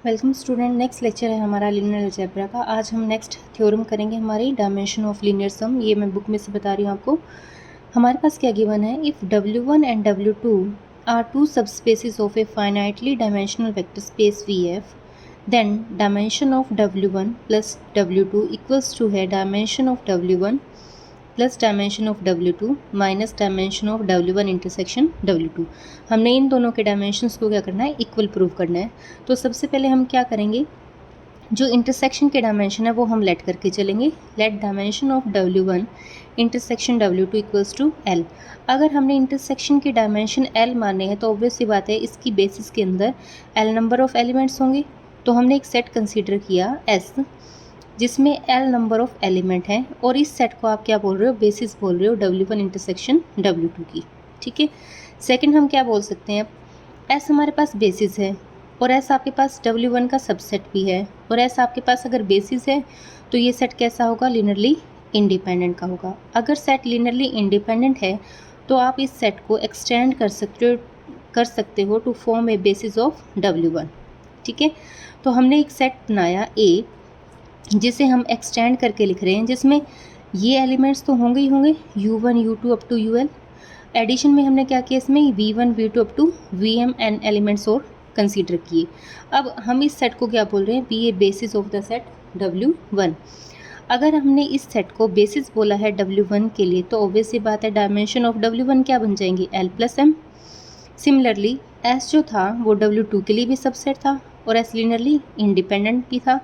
Welcome student. Next lecture है हमारा linear algebra का। आज हम नेक्स्ट थ्योरम करेंगे हमारी डायमेंशन ऑफ लीनियर सम। ये मैं बुक में से बता रही हूँ आपको। हमारे पास क्या गिवन है, if W1 and W2 are two subspaces of a finitely dimensional vector space VF, then dimension of W1 plus W2 equals to है dimension of W1 plus dimension of W2 minus dimension of W1 intersection W2। हमने इन दोनों के dimensions को क्या करना है, equal prove करना है। तो सबसे पहले हम क्या करेंगे, जो इंटरसेक्शन के डायमेंशन है वो हम लेट करके चलेंगे। Let dimension of W1 intersection W2 equals to L। अगर हमने इंटरसेक्शन के डायमेंशन L माने हैं तो ऑब्वियस सी बात है इसकी बेसिस के अंदर L नंबर ऑफ एलिमेंट्स होंगे। तो हमने एक सेट कंसीडर किया S, जिसमें L नंबर ऑफ एलिमेंट हैं, और इस सेट को आप क्या बोल रहे हो, बेसिस बोल रहे हो W1 इंटरसेक्शन W2 की। ठीक है। सेकंड हम क्या बोल सकते हैं, S हमारे पास बेसिस है और S आपके पास W1 का सबसेट भी है, और S आपके पास अगर बेसिस है तो ये सेट कैसा होगा, लीनियरली इंडिपेंडेंट का होगा। अगर सेट लीनियरली इंडिपेंडेंट है तो आप इस सेट को एक्सटेंड कर सकते हो to form a basis of W1। ठीक है। तो हमने एक सेट बनाया A, जिसे हम एक्सटेंड करके लिख रहे हैं, जिसमें ये एलिमेंट्स तो होंगे ही होंगे, U1 U2 up to UL। Addition में हमने क्या किया, इसमें V1 V2 up to VM n elements और कंसीडर किए। अब हम इस सेट को क्या बोल रहे हैं, be a basis of the set W1। अगर हमने इस सेट को बेसिस बोला है W1 के लिए तो ऑब्वियस सी बात है डायमेंशन ऑफ W1 क्या बन जाएंगी, L plus M। Similarly S जो था वो W2 के लिए भी सबसेट था और S लीनियरली इंडिपेंडेंट भी था,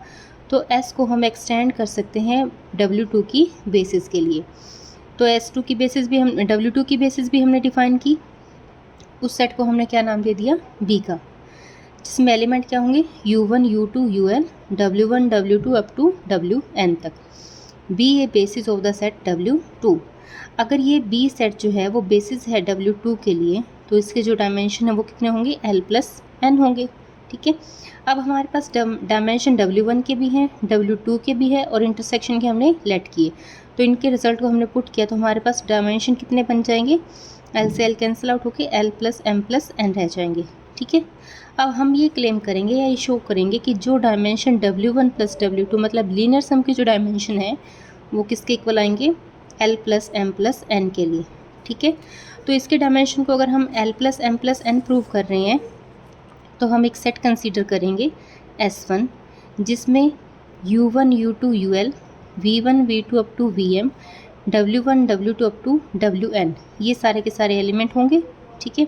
तो S को हम एक्सटेंड कर सकते हैं W2 की बेसिस के लिए। तो S2 की बेसिस भी हम W2 की बेसिस भी हमने डिफाइन की। उस सेट को हमने क्या नाम दे दिया, B का, जिसमें एलिमेंट क्या होंगे, U1 U2 UL W1 W2 up to WN तक। B a basis of the set W2। अगर ये B सेट जो है वो बेसिस है W2 के लिए तो इसके जो डायमेंशन है वो कितने होंगे, L प्लस N होंगे। ठीक है। अब हमारे पास डायमेंशन W1 के भी हैं, W2 के भी है, और इंटरसेक्शन के हमने लेट किए, तो इनके रिजल्ट को हमने पुट किया तो हमारे पास डायमेंशन कितने बन जाएंगे, L से L कैंसिल आउट होके L plus M plus N रह जाएंगे। ठीक है। अब हम ये क्लेम करेंगे या ये शो करेंगे कि जो डायमेंशन W1 प्लस W2 मतलब लीनियर सम की जो डायमेंशन है वो किसके इक्वल आएंगे, L plus M plus N के लिए। ठीक है। तो इसके डायमेंशन को अगर हम L plus M plus N prove कर रहे हैं तो हम एक सेट कंसीडर करेंगे S1, जिसमें U1 U2 UL V1 V2 up to VM W1 W2 up to WN ये सारे के सारे एलिमेंट होंगे। ठीक है।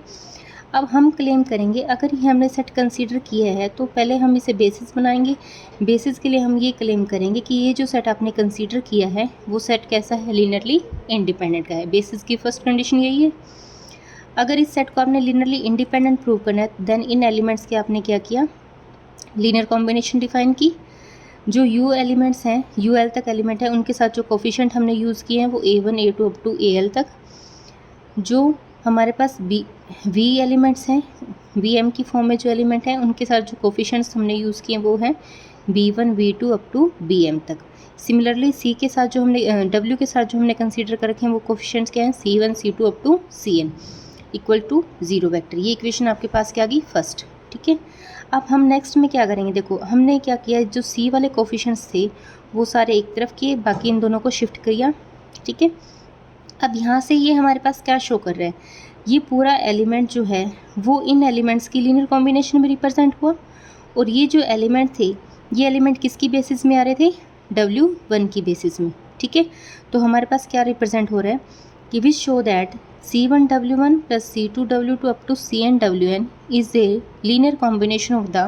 अब हम क्लेम करेंगे, अगर ये हमने सेट कंसीडर किया है तो पहले हम इसे बेसिस बनाएंगे। बेसिस के लिए हम ये क्लेम करेंगे कि ये जो सेट आपने कंसीडर किया है वो सेट कैसा है, लीनियरली इंडिपेंडेंट का है। बेसिस की फर्स्ट कंडीशन यही है। अगर इस सेट को आपने लीनियरली इंडिपेंडेंट प्रूव करना है देन इन एलिमेंट्स के आपने क्या किया, लीनियर कॉम्बिनेशन डिफाइन की। जो U एलिमेंट्स हैं, UL तक एलिमेंट है, उनके साथ जो कोफिशिएंट हमने यूज़ किए हैं वो A1 A2 up to AL तक। जो हमारे पास V एलिमेंट्स हैं, VM की फॉर्म में जो एलिमेंट हैं उनके साथ जो कोफिशिएंट्स हमने यूज़ किए हैं वो हैं B1 V2 up to BM तक। सिमिलरली C के साथ जो हमने W के साथ जो हमने कंसीडर कर रखे हैं वो कोफिशिएंट्स क्या हैं, C1 C2 up to CN equal to 0 vector. ये इक्वेशन आपके पास क्या आ गई, फर्स्ट। ठीक है। अब हम नेक्स्ट में क्या करेंगे, देखो हमने क्या किया, जो C वाले कोफिशिएंट्स थे वो सारे एक तरफ किए, बाकी इन दोनों को शिफ्ट किया। ठीक है। अब यहाँ से ये हमारे पास क्या शो कर रहा है, ये पूरा एलिमेंट जो है वो इन एलिमेंट्स की लीनियर कॉम्बिनेशन में रिप्रेजेंट हुआ, और ये जो एलिमेंट थे ये एलिमेंट किसकी बेसिस में आ रहे थे, W1 की बेसिस में। ठीक है। तो हमारे पास क्या रिप्रेजेंट हो रहा है कि which show that C1 W1 plus C2 W2 up to Cn Wn is a linear combination of the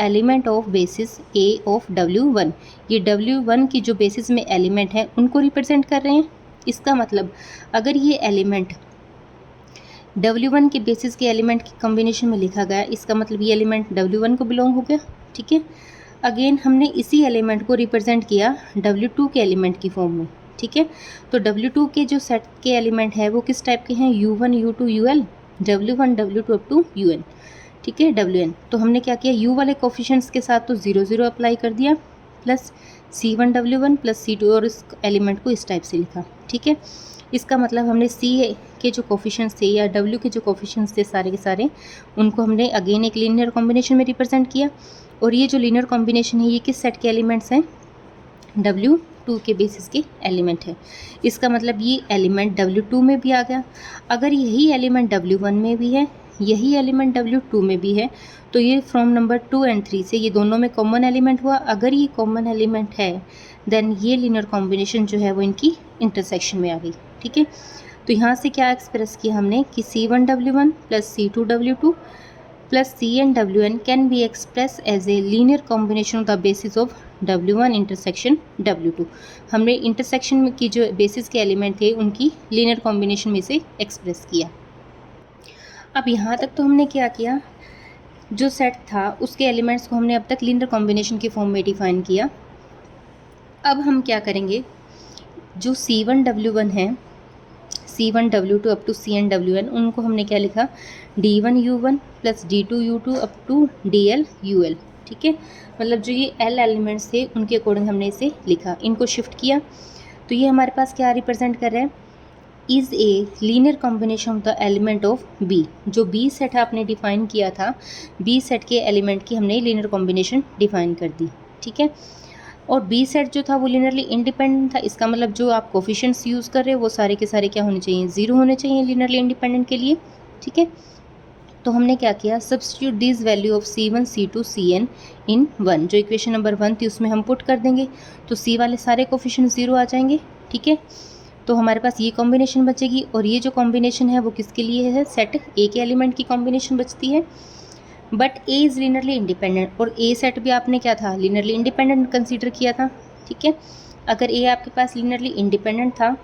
element of basis A of W1। ये W1 की जो बेसिस में एलिमेंट है उनको रिप्रेजेंट कर रहे हैं। इसका मतलब अगर ये एलिमेंट W1 के बेसिस के एलिमेंट की कॉम्बिनेशन में लिखा गया, इसका मतलब ये एलिमेंट W1 को बिलोंग हो गया। ठीक है। अगेन हमने इसी एलिमेंट को रिप्रेजेंट किया W2 के एलिमेंट की फॉर्म में। ठीक है। तो W2 के जो सेट के एलिमेंट है वो किस टाइप के हैं, U1 U2 UL W1 W2 up to UN। ठीक है, WN। तो हमने क्या किया, U वाले कोफिशिएंट्स के साथ तो 0 0 अप्लाई कर दिया, plus C1 W1 plus C2, और इस एलिमेंट को इस टाइप से लिखा। ठीक है। इसका मतलब हमने C के जो कोफिशिएंट्स थे या W के जो कोफिशिएंट्स थे सारे के सारे, उनको हमने अगेन एक लीनियर कॉम्बिनेशन में रिप्रेजेंट किया। और ये जो लीनियर कॉम्बिनेशन है ये किस सेट के एलिमेंट्स हैं? W2 के बेसिस के एलिमेंट है। इसका मतलब ये एलिमेंट W2 में भी आ गया। अगर यही एलिमेंट W1 में भी है, यही एलिमेंट W2 में भी है, तो ये फ्रॉम नंबर 2 एंड 3 से ये दोनों में कॉमन एलिमेंट हुआ। अगर ये कॉमन एलिमेंट है देन ये लीनियर कॉम्बिनेशन जो है वो इनकी इंटरसेक्शन में आ गई। ठीक है, तो यहाँ से क्या एक्सप्रेस किया हमने कि C1W1 plus C2W2 plus CnWn can be express as a linear combination of the basis of W1 intersection W2। हमने इंटरसेक्शन की जो बेसिस के एलिमेंट थे उनकी लीनियर कॉम्बिनेशन में से एक्सप्रेस किया। अब यहाँ तक तो हमने क्या किया, जो सेट था उसके एलिमेंट्स को हमने अब तक लीनियर कॉम्बिनेशन के फॉर्म में डिफाइन किया। अब हम क्या करेंगे, जो C1W1 है, C1W2 अप टू CnWn, उनको हमने क्या लिखा, D1U1 plus D2U2 up to DLUL। ठीक है, मतलब जो ये L एलिमेंट्स थे उनके अकॉर्डिंग हमने इसे लिखा, इनको शिफ्ट किया। तो ये हमारे पास क्या रिप्रेजेंट कर रहा है, is a linear combination of the element of B। जो B सेट आपने डिफाइन किया था, B सेट के एलिमेंट की हमने लीनियर कॉम्बिनेशन डिफाइन कर दी। ठीक है, और B सेट जो था वो लीनियरली इंडिपेंडेंट था। इसका मतलब जो आप कोफिशिएंट्स यूज़ कर रहे हो वो सारे के सारे क्या होने चाहिए, 0 होने चाहिए लीनियरली इंडिपेंडेंट के लिए। ठीक है, तो हमने क्या किया, substitute this value of C1 C2 Cn इन 1। जो इक्वेशन नंबर 1 थी उसमें हम पुट कर देंगे, तो C वाले सारे कोफिशिएंट 0 आ जाएंगे। ठीक है, तो हमारे पास ये कॉम्बिनेशन बचेगी। और ये जो कॉम्बिनेशन है वो किसके लिए है, सेट A के एलिमेंट की कॉम्बिनेशन बचती है। But A is linearly independent, और A सेट भी आपने क्या था, लीनियरली इंडिपेंडेंट कंसीडर किया था। ठीक है, अगर A आपके पास लीनियरली इंडिपेंडेंट था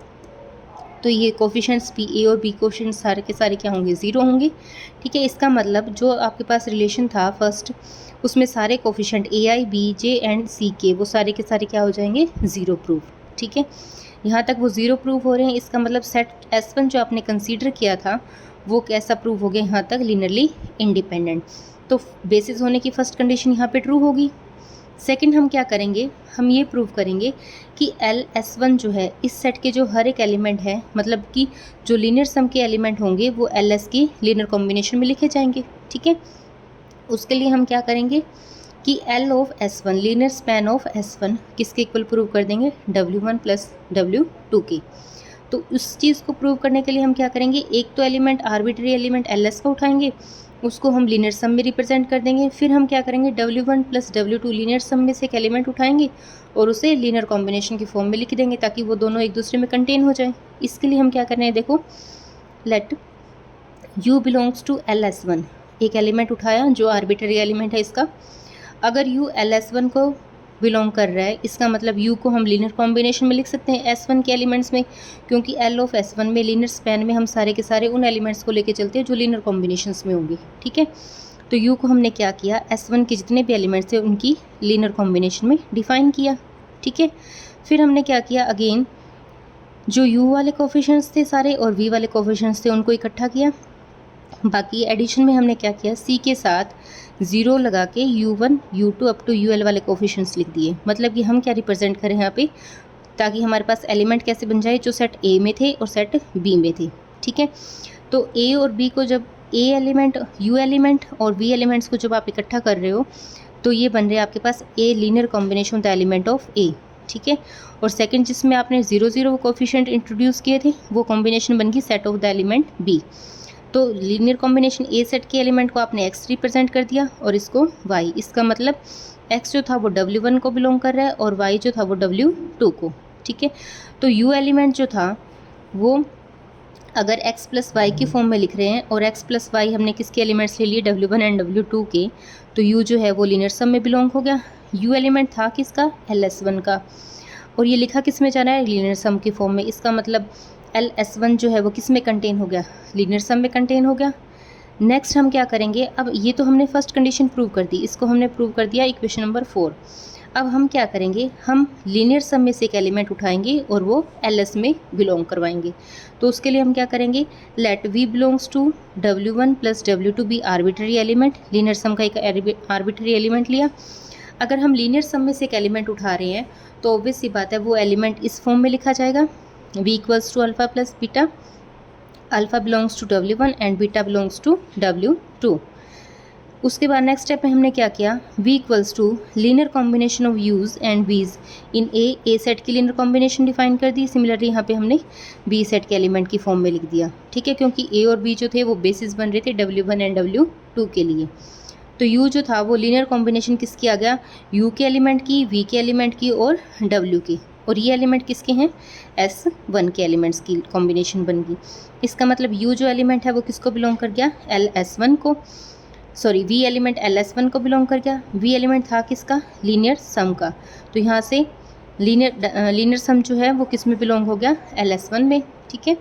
तो ये कोफिशिएंट्स भी, A और B कोफिशिएंट्स सारे के सारे क्या होंगे, 0 होंगे। ठीक है, इसका मतलब जो आपके पास रिलेशन था फर्स्ट, उसमें सारे coefficient AI, B, J and C के वो सारे के सारे क्या हो जाएंगे, 0 प्रूफ। ठीक है, यहाँ तक वो 0 प्रूफ हो रहे हैं। इसका मतलब सेट S1 जो आपने कंसीडर किया था वो कैसा प्रूव हो गया, यहाँ तक लीनियरली इंडिपेंडेंट। तो बेसिस होने की फर्स्ट कंडीशन यहाँ पे ट्रू होगी। सेकंड हम क्या करेंगे, हम ये प्रूव करेंगे कि LS1 जो है इस सेट के जो हर एक एलिमेंट है, मतलब कि जो लीनियर सम के एलिमेंट होंगे वो LS की लीनियर कॉम्बिनेशन में लिखे जाएंगे। ठीक है, उसके लिए हम क्या करेंगे कि L of S1 linear span of S1 किसके इक्वल प्रूव कर देंगे, W1 प्लस W2 के। तो उस चीज़ को प्रूव करने के लिए हम क्या करेंगे, एक तो एलिमेंट आर्बिट्री एलिमेंट LS का उठाएंगे, उसको हम लीनियर सम में रिप्रेजेंट कर देंगे। फिर हम क्या करेंगे, W1 प्लस W2 लीनियर सम में से एक एलिमेंट उठाएंगे और उसे लीनियर कॉम्बिनेशन की फॉर्म में लिख देंगे ताकि वो दोनों एक दूसरे में कंटेन हो जाए। इसके लिए हम क्या कर रहे हैं, देखो, late U belongs to LS1, एक एलिमेंट उठाया जो आर्बिट्री एलिमेंट है इसका। अगर U LS1 को बिलोंग कर रहा है, इसका मतलब U को हम लीनियर कॉम्बिनेशन में लिख सकते हैं S1 के एलिमेंट्स में, क्योंकि L ऑफ S1 में लीनियर स्पैन में हम सारे के सारे उन एलिमेंट्स को लेके चलते हैं जो लीनियर कॉम्बिनेशंस में होंगे। ठीक है, तो U को हमने क्या किया, S1 के जितने भी एलिमेंट्स थे उनकी लीनियर कॉम्बिनेशन में डिफाइन किया। ठीक है, फिर हमने क्या किया, अगेन जो U वाले कोफिशिएंट्स थे सारे और V वाले कोफिशिएंट्स थे उनको इकट्ठा किया। बाकी एडिशन में हमने क्या किया, C के साथ 0 लगा के U1 U2 up to UL वाले कोफिशिएंट्स लिख दिए। मतलब कि हम क्या रिप्रेजेंट करें यहाँ पे, ताकि हमारे पास एलिमेंट कैसे बन जाए, जो सेट A में थे और सेट B में थे। ठीक है, तो A और B को जब A एलिमेंट, U एलिमेंट और V एलिमेंट्स को जब आप इकट्ठा कर रहे हो तो ये बन रहे हैं आपके पास A linear combination of the element of A। ठीक है, और सेकंड जिसमें आपने 0 0 कोफिशिएंट इंट्रोड्यूस किए थे वो कॉम्बिनेशन बन गई set of the element B। तो लीनियर कॉम्बिनेशन A सेट के एलिमेंट को आपने X रिप्रेजेंट कर दिया और इसको Y। इसका मतलब X जो था वो W1 को बिलोंग कर रहा है और Y जो था वो W2 को। ठीक है, तो U एलिमेंट जो था वो अगर X प्लस वाई की फॉर्म में लिख रहे हैं और X प्लस वाई हमने किसके एलिमेंट्स ले लिए, W1 एंड W2 के, तो U जो है वो लीनियर सम में बिलोंग हो गया। U एलिमेंट था किसका, LS1 का, और ये लिखा किस में जा रहा है, लीनियर सम की फॉर्म में। इसका मतलब LS1 जो है वो किस में कंटेन हो गया, लीनियर सम में कंटेन हो गया। नेक्स्ट हम क्या करेंगे, अब ये तो हमने फर्स्ट कंडीशन प्रूव कर दी, इसको हमने प्रूव कर दिया इक्वेशन नंबर 4। अब हम क्या करेंगे, हम लीनियर सम में से एक एलिमेंट उठाएंगे और वो LS में बिलोंग करवाएंगे। तो उसके लिए हम क्या करेंगे, let V belongs to W1 plus W2 be arbitrary element. Linear sum का एक आर्बिट्री एलिमेंट लिया। अगर हम लीनियर सम में से एक एलिमेंट उठा रहे हैं तो ऑब्वियस सी बात है वो एलिमेंट इस फॉर्म में लिखा जाएगा, V equals to alpha plus beta, alpha belongs to W1 and beta belongs to W2। उसके बाद नेक्स्ट स्टेप में हमने क्या किया, V equals to linear combination of U's and V's in A set की लीनियर कॉम्बिनेशन डिफाइन कर दी। Similarly यहाँ पे हमने B सेट के एलिमेंट की फॉर्म में लिख दिया, ठीक है, क्योंकि A और B जो थे वो बेसिस बन रहे थे W1 एंड W2 के लिए। तो U जो था वो लीनियर कॉम्बिनेशन किसकी आ गया, U के एलिमेंट की, V के एलिमेंट की और W की, और ये एलिमेंट किसके हैं, S1 के एलिमेंट्स की कॉम्बिनेशन बन गई। इसका मतलब U जो एलिमेंट है वो किसको बिलोंग कर गया, LS1 को, सॉरी V एलिमेंट LS1 को बिलोंग कर गया। V एलिमेंट था किसका, लीनियर सम का, तो यहाँ से लीनियर सम जो है वो किस में बिलोंग हो गया, LS1 में, ठीक है।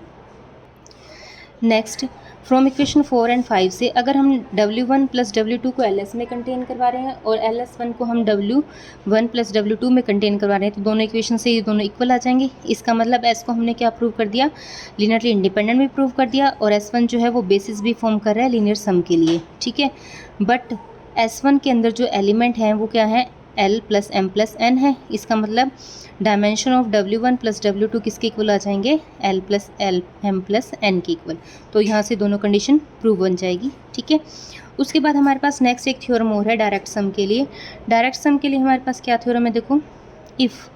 नेक्स्ट फ्रॉम इक्वेशन 4 एंड 5 से अगर हम W1 प्लस W2 को LS में कंटेन करवा रहे हैं और LS1 को हम W1 प्लस W2 में कंटेन करवा रहे हैं, तो दोनों इक्वेशन से ये दोनों इक्वल आ जाएंगे। इसका मतलब S को हमने क्या प्रूव कर दिया, लीनियरली इंडिपेंडेंट भी प्रूव कर दिया, और S1 जो है वो बेसिस भी फॉर्म कर रहा है लीनियर सम के लिए, ठीक है। बट S1 के अंदर जो एलिमेंट हैं वो क्या है, L plus M plus N है। इसका मतलब dimension of W1 plus W2 किसके इक्वल आ जाएंगे, L plus M plus N के इक्वल। तो यहाँ से दोनों कंडीशन प्रूव बन जाएगी, ठीक है। उसके बाद हमारे पास नेक्स्ट एक थ्योरम और है डायरेक्ट सम के लिए। डायरेक्ट सम के लिए हमारे पास क्या थ्योरम है, देखो, if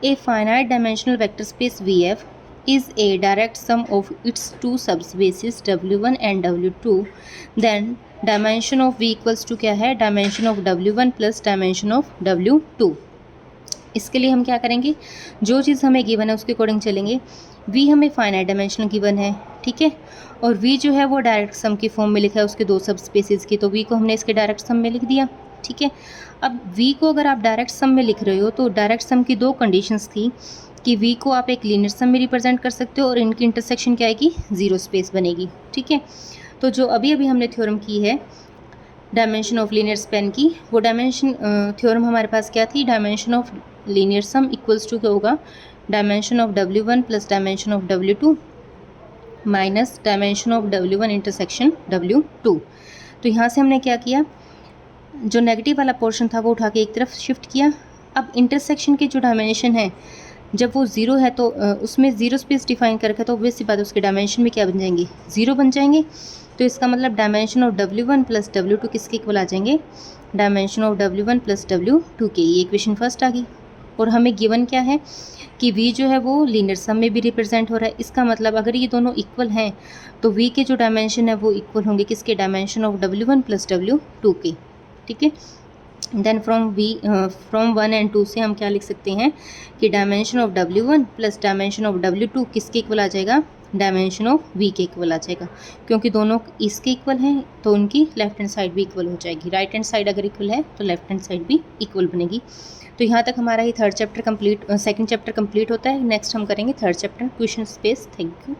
a finite dimensional vector space VF is a direct sum of its two subspaces W1 and W2, then dimension of V equals to क्या है, dimension of W1 plus dimension of W2। इसके लिए हम क्या करेंगे, जो चीज़ हमें given है उसके अकॉर्डिंग चलेंगे। V हमें फाइनाइट डायमेंशनल गिवन है, ठीक है, और V जो है वो डायरेक्ट सम की फॉर्म में लिखा है उसके दो सब स्पेसिस की, तो V को हमने इसके डायरेक्ट सम में लिख दिया, ठीक है। अब V को अगर आप डायरेक्ट सम में लिख रहे हो तो डायरेक्ट सम की दो कंडीशंस थी कि V को आप एक लीनियर सम में रिप्रेजेंट कर सकते हो और इनकी इंटरसेक्शन क्या आएगी, जीरो स्पेस बनेगी, ठीक है। तो जो अभी हमने थ्योरम की है डायमेंशन ऑफ लीनियर स्पेन की, वो डायमेंशन थ्योरम हमारे पास क्या थी, dimension of linear sum equals to क्या होगा, dimension of W1 plus dimension of W2 minus dimension of W1 intersection W2। तो यहाँ से हमने क्या किया, जो नेगेटिव वाला पोर्शन था वो उठा के एक तरफ शिफ्ट किया। अब इंटरसेक्शन के जो डायमेंशन है जब वो ज़ीरो है तो उसमें ज़ीरो स्पेस डिफाइन कर रखा है, तो ऑब्वियस सी बात है उसके डायमेंशन में क्या बन जाएंगे, ज़ीरो बन जाएंगे। तो इसका मतलब dimension of W1 plus W2 किसके इक्वल आ जाएंगे, dimension of W1 plus W2 के। ये इक्वेशन फर्स्ट आ गई। और हमें गिवन क्या है कि V जो है वो लीनियर सम में भी रिप्रेजेंट हो रहा है। इसका मतलब अगर ये दोनों इक्वल हैं तो V के जो डायमेंशन है वो इक्वल होंगे किसके, dimension of W1 plus W2 के, ठीक है। देन फ्रॉम 1 एंड 2 से हम क्या लिख सकते हैं कि dimension of W1 plus dimension of W2 किसके इक्वल आ जाएगा, डायमेंशन ऑफ V के इक्वल आ जाएगा, क्योंकि दोनों इसके इक्वल हैं तो उनकी लेफ्ट हैंड साइड भी इक्वल हो जाएगी। राइट हैंड साइड अगर इक्वल है तो लेफ्ट हैंड साइड भी इक्वल बनेगी। तो यहाँ तक हमारा ये सेकंड चैप्टर कंप्लीट होता है। नेक्स्ट हम करेंगे third chapter question space. Thank you.